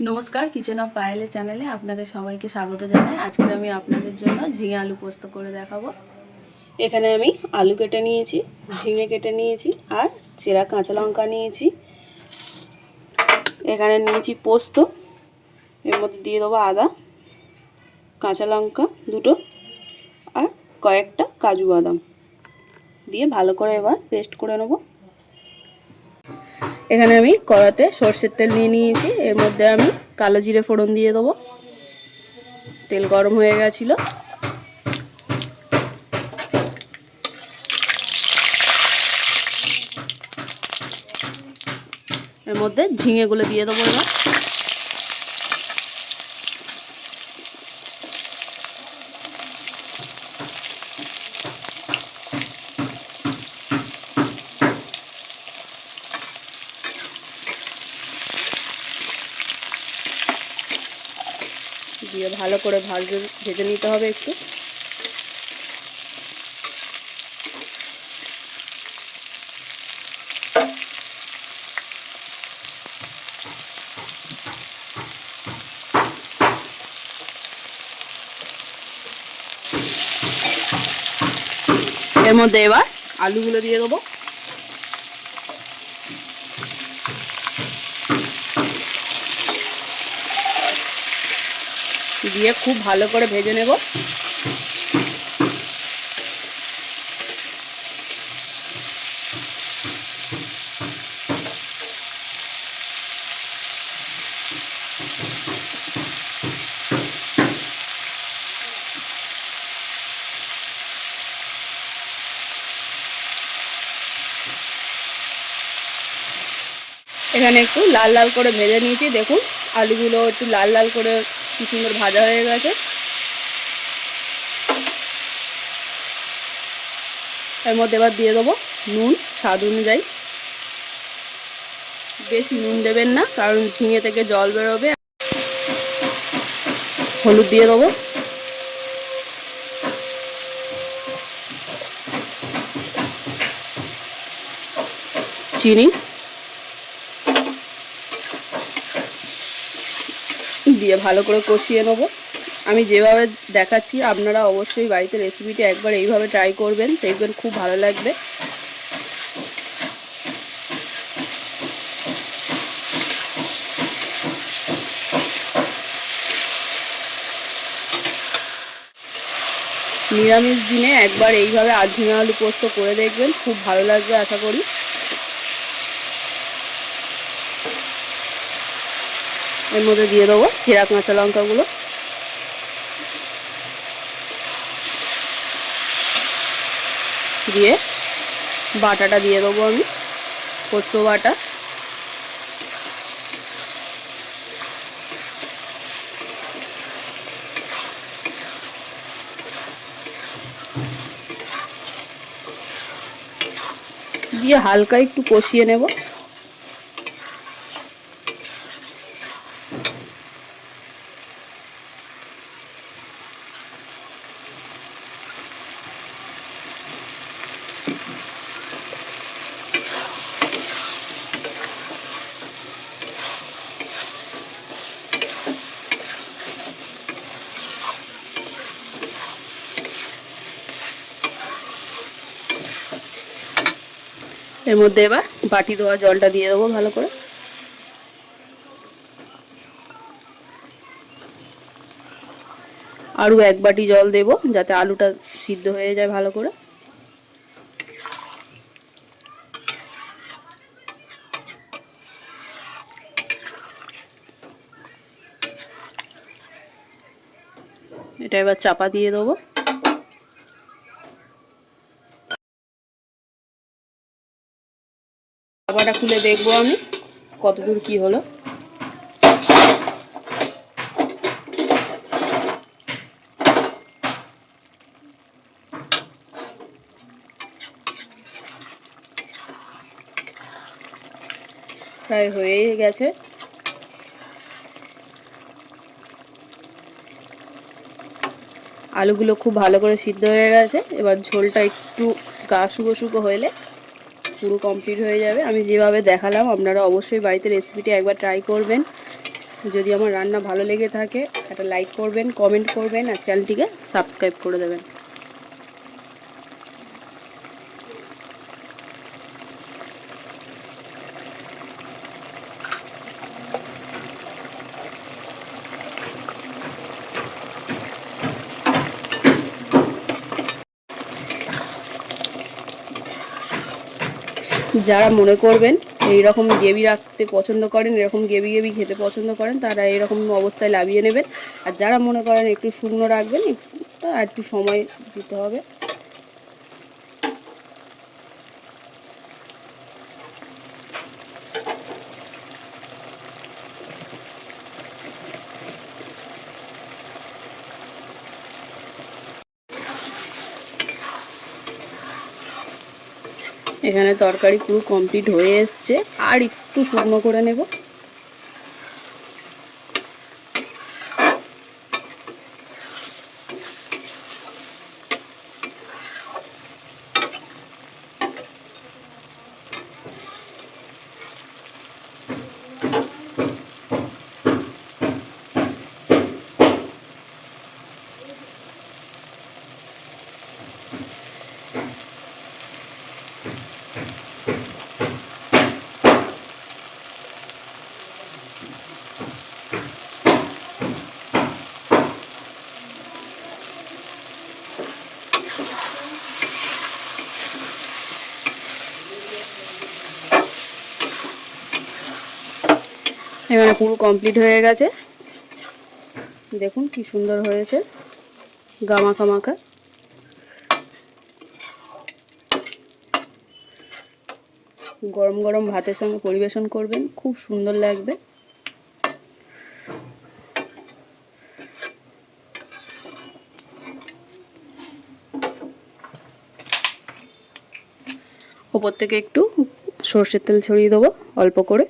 নমস্কার, kitchen of পায়েলের চ্যানেলে আপনাদের সবাইকে স্বাগত জানাই। আজকে আমি আপনাদের জন্য ঝিঙে আলু পোস্ত করে দেখাবো। এখানে আমি আলু কেটে নিয়েছি, ঝিঙে কেটে নিয়েছি আর চেরা কাঁচা লঙ্কা নিয়েছি। এখানে নিয়েছি পোস্ত, এর মধ্যে দিয়ে দেবো আদা, কাঁচা লঙ্কা দুটো আর কয়েকটা কাজু বাদাম দিয়ে ভালো করে এবার পেস্ট করে নেব। এখানে আমি কড়াতে সর্ষের তেল নিয়ে নিয়েছি, এর মধ্যে আমি কালো জিরে ফোড়ন দিয়ে দেবো। তেল গরম হয়ে গেছিল, এর মধ্যে ঝিঙেগুলো দিয়ে দেবো। এবার দিয়ে ভালো করে ভেজে নিতে হবে একটু। এর মধ্যে এবার আলুগুলো দিয়ে দেবো। দিয়ে খুব ভালো করে ভেজে নেব। এখানে একটু লাল লাল করে ভেজে নিয়েছি, দেখুন আলুগুলো একটু লাল লাল করে কি সুন্দর ভাজা হয়ে গেছে। এর মধ্যে এবার দিয়ে দেবো নুন স্বাদ অনুযায়ী। বেশি নুন দেবেন না, কারণ ঝিঙে থেকে জল বেরোবে। হলুদ দিয়ে দেবো, চিনি দিয়ে ভালো করে কষিয়ে নেবো। আমি যেভাবে দেখাচ্ছি আপনারা অবশ্যই বাড়িতে রেসিপিটি একবার এইভাবে ট্রাই করবেন, দেখবেন খুব ভালো লাগবে। নিরামিষ দিনে একবার এইভাবে ঝিঙে আলু পোস্ত করে দেখবেন, খুব ভালো লাগবে আশা করি। এর মধ্যে দিয়ে দেবো চেরা কাঁচা লঙ্কাগুলো, দিয়ে বাটাটা দিয়ে দেবো আমি, পোস্ত বাটা। দিয়ে হালকা একটু কষিয়ে নেব। এর মধ্যে এবার বাটি ধোয়া জলটা দিয়ে দেবো ভালো করে। আরও এক বাটি জল দেব, যাতে আলুটা সিদ্ধ হয়ে যায় ভালো করে। এটা এবার চাপা দিয়ে দেবো। চাপাটা খুলে দেখবো আমি কতদূর কি হলো। প্রায় হয়েই গেছে। আলুগুলো খুব ভালো করে সিদ্ধ হয়ে গেছে। এবার ঝোলটা একটু গা শুকো শুকো হলে পুরো কমপ্লিট হয়ে যাবে। আমি যেভাবে দেখালাম আপনারা অবশ্যই বাড়িতে রেসিপিটি একবার ট্রাই করবেন, যদি আমার রান্না ভালো লেগে থাকে একটা লাইক করবেন, কমেন্ট করবেন আর চ্যানেলটিকে সাবস্ক্রাইব করে দেবেন। যারা মনে করবেন এই রকম গ্রেভি রাখতে পছন্দ করেন, এরকম গ্রেভি গ্রেভি খেতে পছন্দ করেন, তারা এরকম অবস্থায় নামিয়ে নেবেন। আর যারা মনে করেন একটু শুকনো রাখবেন, আর একটু সময় দিতে হবে। এখানে তরকারি পুরো কমপ্লিট হয়ে এসছে, আর একটু শুকনো করে নেব। এখানে পুরো কমপ্লিট হয়ে গেছে, দেখুন কি সুন্দর হয়েছে, গামাখা মাখা। গরম গরম ভাতের সঙ্গে পরিবেশন করবেন, খুব সুন্দর লাগবে। ওপর থেকে একটু সর্ষের তেল ছড়িয়ে দেবো অল্প করে।